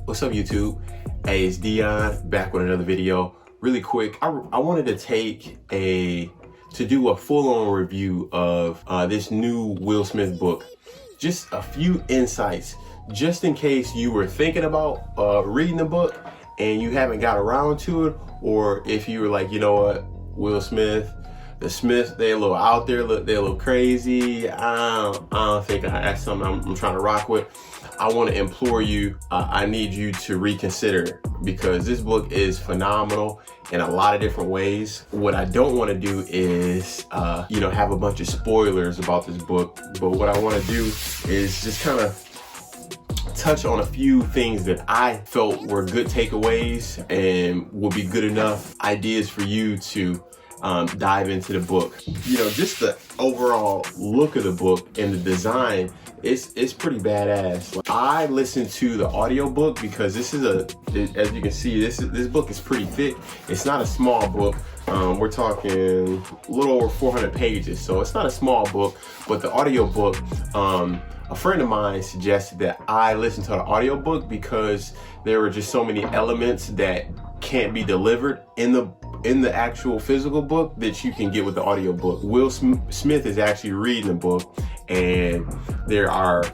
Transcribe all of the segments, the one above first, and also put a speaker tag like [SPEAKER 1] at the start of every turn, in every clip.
[SPEAKER 1] What's up, YouTube? Hey, it's Dion back with another video. Really quick, I wanted to do a full-on review of this new Will Smith book. Just a few insights, just in case you were thinking about reading the book and you haven't got around to it, or if you were like, you know what, Will Smith, the Smiths, they're a little out there, they're a little crazy. I don't think that's something I'm trying to rock with. I want to implore you, I need you to reconsider, because this book is phenomenal in a lot of different ways. What I don't want to do is, have a bunch of spoilers about this book, but what I want to do is just kind of touch on a few things that I felt were good takeaways and would be good enough ideas for you to dive into the book. Just the overall look of the book and the design, it's pretty badass. I listened to the audiobook because this is as you can see, this book is pretty thick. It's not a small book. We're talking a little over 400 pages, so it's not a small book. But the audiobook, a friend of mine suggested that I listen to the audiobook because there were just so many elements that can't be delivered in the actual physical book that you can get with the audiobook. Will Smith is actually reading the book, and there are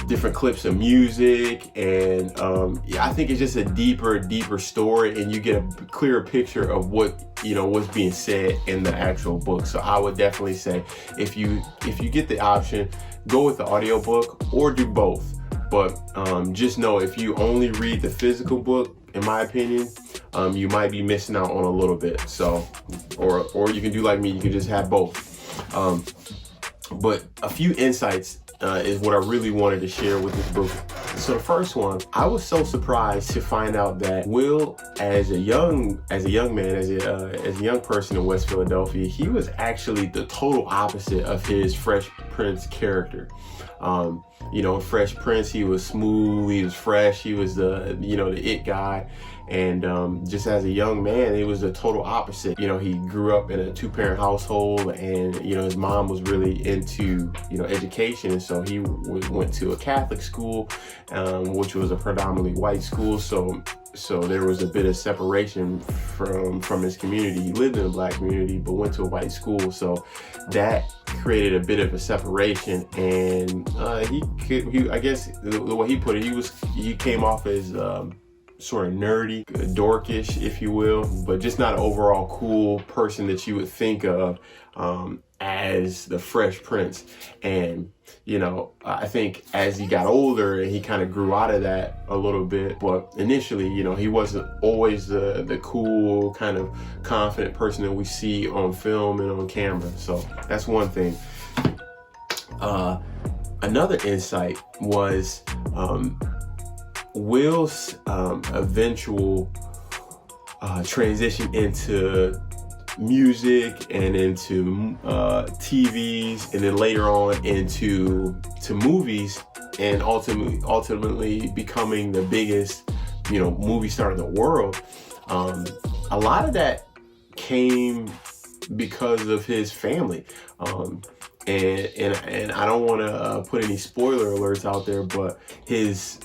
[SPEAKER 1] different clips of music, and I think it's just a deeper story, and you get a clearer picture of what's being said in the actual book. So I would definitely say, if you get the option, go with the audiobook or do both. But just know, if you only read the physical book, in my opinion, you might be missing out on a little bit. So, or you can do like me, you can just have both. But a few insights is what I really wanted to share with this book. So the first one, I was so surprised to find out that Will, as a young man, as a young person in West Philadelphia, he was actually the total opposite of his Fresh Prince character. Fresh Prince, he was smooth, he was fresh, he was the it guy. And just as a young man, it was the total opposite. He grew up in a two-parent household, and his mom was really into education, and so he went to a Catholic school, which was a predominantly white school. So there was a bit of separation from his community. He lived in a black community, but went to a white school, so that created a bit of a separation. And I guess the way he put it, he came off as sort of nerdy, dorkish, if you will, but just not an overall cool person that you would think of as the Fresh Prince. And I think as he got older, he kind of grew out of that a little bit. But initially, he wasn't always the cool, kind of confident person that we see on film and on camera. So that's one thing. Another insight was Will's eventual transition into music and into TVs, and then later on into movies, and ultimately becoming the biggest movie star in the world. A lot of that came because of his family. And I don't want to put any spoiler alerts out there, but his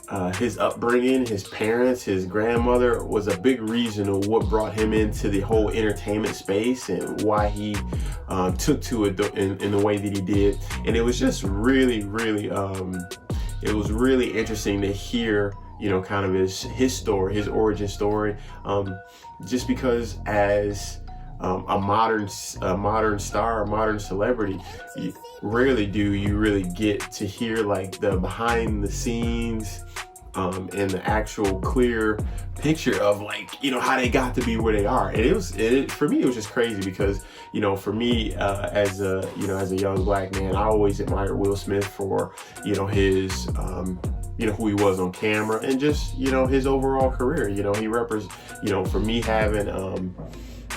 [SPEAKER 1] upbringing, his parents, his grandmother was a big reason of what brought him into the whole entertainment space and why he took to it in the way that he did. And it was just really it was really interesting to hear kind of his story, his origin story, just because as a modern star, a modern celebrity, rarely do you really get to hear like the behind the scenes and the actual clear picture of how they got to be where they are. And for me, it was just crazy because for me as a young black man, I always admired Will Smith for his who he was on camera, and just his overall career. He represents, for me having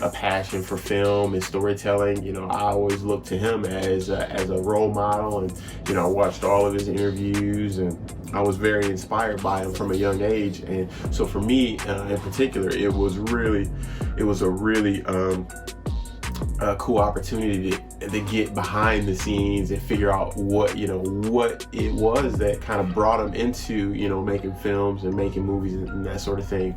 [SPEAKER 1] a passion for film and storytelling, I always looked to him as a role model, and I watched all of his interviews, and I was very inspired by him from a young age. And so for me in particular, it was a really cool opportunity to get behind the scenes and figure out what it was that kind of brought him into making films and making movies and that sort of thing.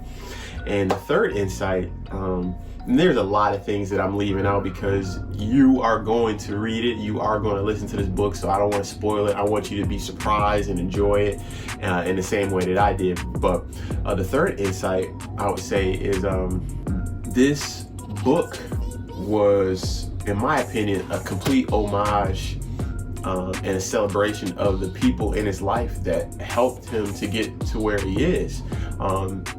[SPEAKER 1] And the third insight, and there's a lot of things that I'm leaving out because you are going to read it, you are going to listen to this book, so I don't want to spoil it. I want you to be surprised and enjoy it in the same way that I did. But the third insight I would say is this book was, in my opinion, a complete homage and a celebration of the people in his life that helped him to get to where he is.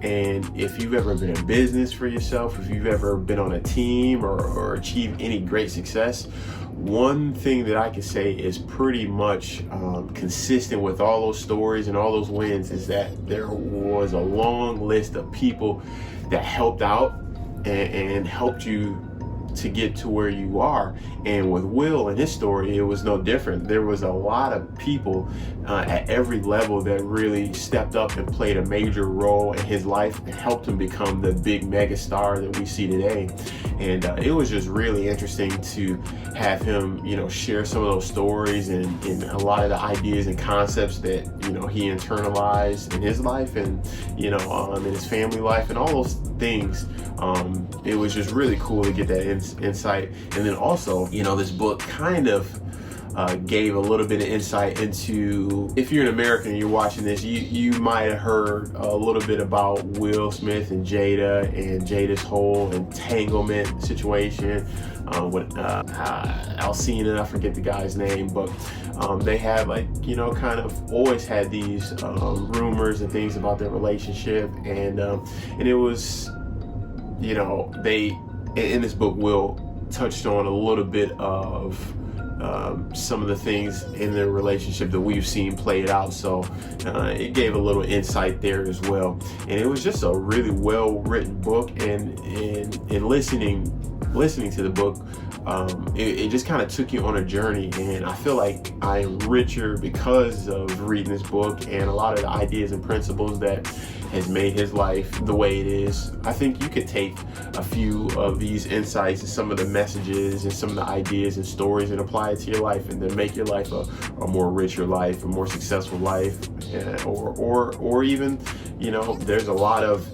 [SPEAKER 1] And if you've ever been in business for yourself, if you've ever been on a team or achieved any great success, one thing that I can say is pretty much consistent with all those stories and all those wins is that there was a long list of people that helped out and helped you to get to where you are. And with Will and his story, it was no different. There was a lot of people at every level that really stepped up and played a major role in his life and helped him become the big mega star that we see today. And it was just really interesting to have him share some of those stories and a lot of the ideas and concepts that he internalized in his life and in his family life and all those things. It was just really cool to get that insight. And then also, this book kind of gave a little bit of insight into, if you're an American and you're watching this, you might have heard a little bit about Will Smith and Jada's whole entanglement situation with Alcina, I forget the guy's name, but they had kind of always had these rumors and things about their relationship, and it was they in this book, Will touched on a little bit of some of the things in their relationship that we've seen played out, so it gave a little insight there as well. And it was just a really well written book, and in listening to the book, it just kind of took you on a journey, and I feel like I am richer because of reading this book and a lot of the ideas and principles that has made his life the way it is. I think you could take a few of these insights and some of the messages and some of the ideas and stories and apply it to your life, and then make your life a more richer life, a more successful life, or even there's a lot of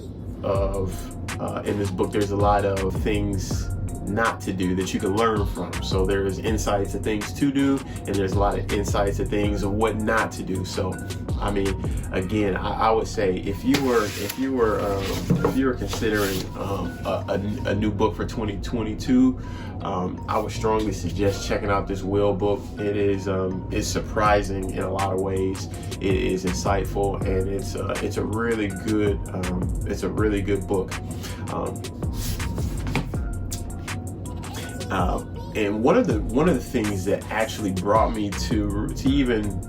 [SPEAKER 1] in this book, there's a lot of things not to do that you can learn from. So there's insights of things to do, and there's a lot of insights of things of what not to do. So I mean, again, I would say if you were considering a new book for 2022, I would strongly suggest checking out this Will book. It is it's surprising in a lot of ways. It is insightful, and it's a really good book. And one of the things that actually brought me to even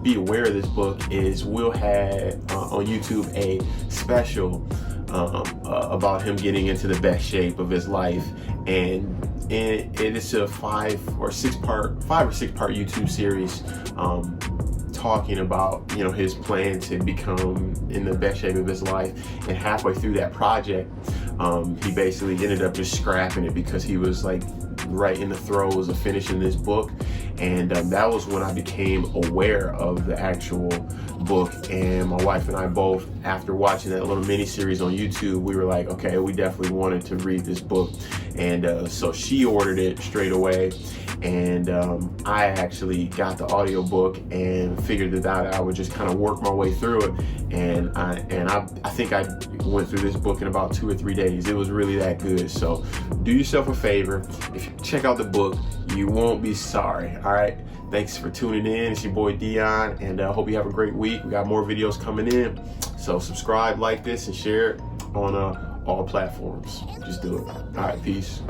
[SPEAKER 1] be aware of this book is Will had on YouTube a special about him getting into the best shape of his life, and it is a 5 or 6 part YouTube series talking about his plan to become in the best shape of his life. And halfway through that project, he basically ended up just scrapping it because he was like right in the throes of finishing this book. And that was when I became aware of the actual book. And my wife and I both, after watching that little mini series on YouTube, we were like, okay, we definitely wanted to read this book. And so she ordered it straight away, and I actually got the audiobook and figured that I would just kind of work my way through it. And I think I went through this book in about 2 or 3 days. It was really that good. So do yourself a favor, if you check out the book, you won't be sorry. All right, thanks for tuning in. It's your boy Dion, and I hope you have a great week. We got more videos coming in, so subscribe, like this, and share it on all platforms. Just do it. All right, peace.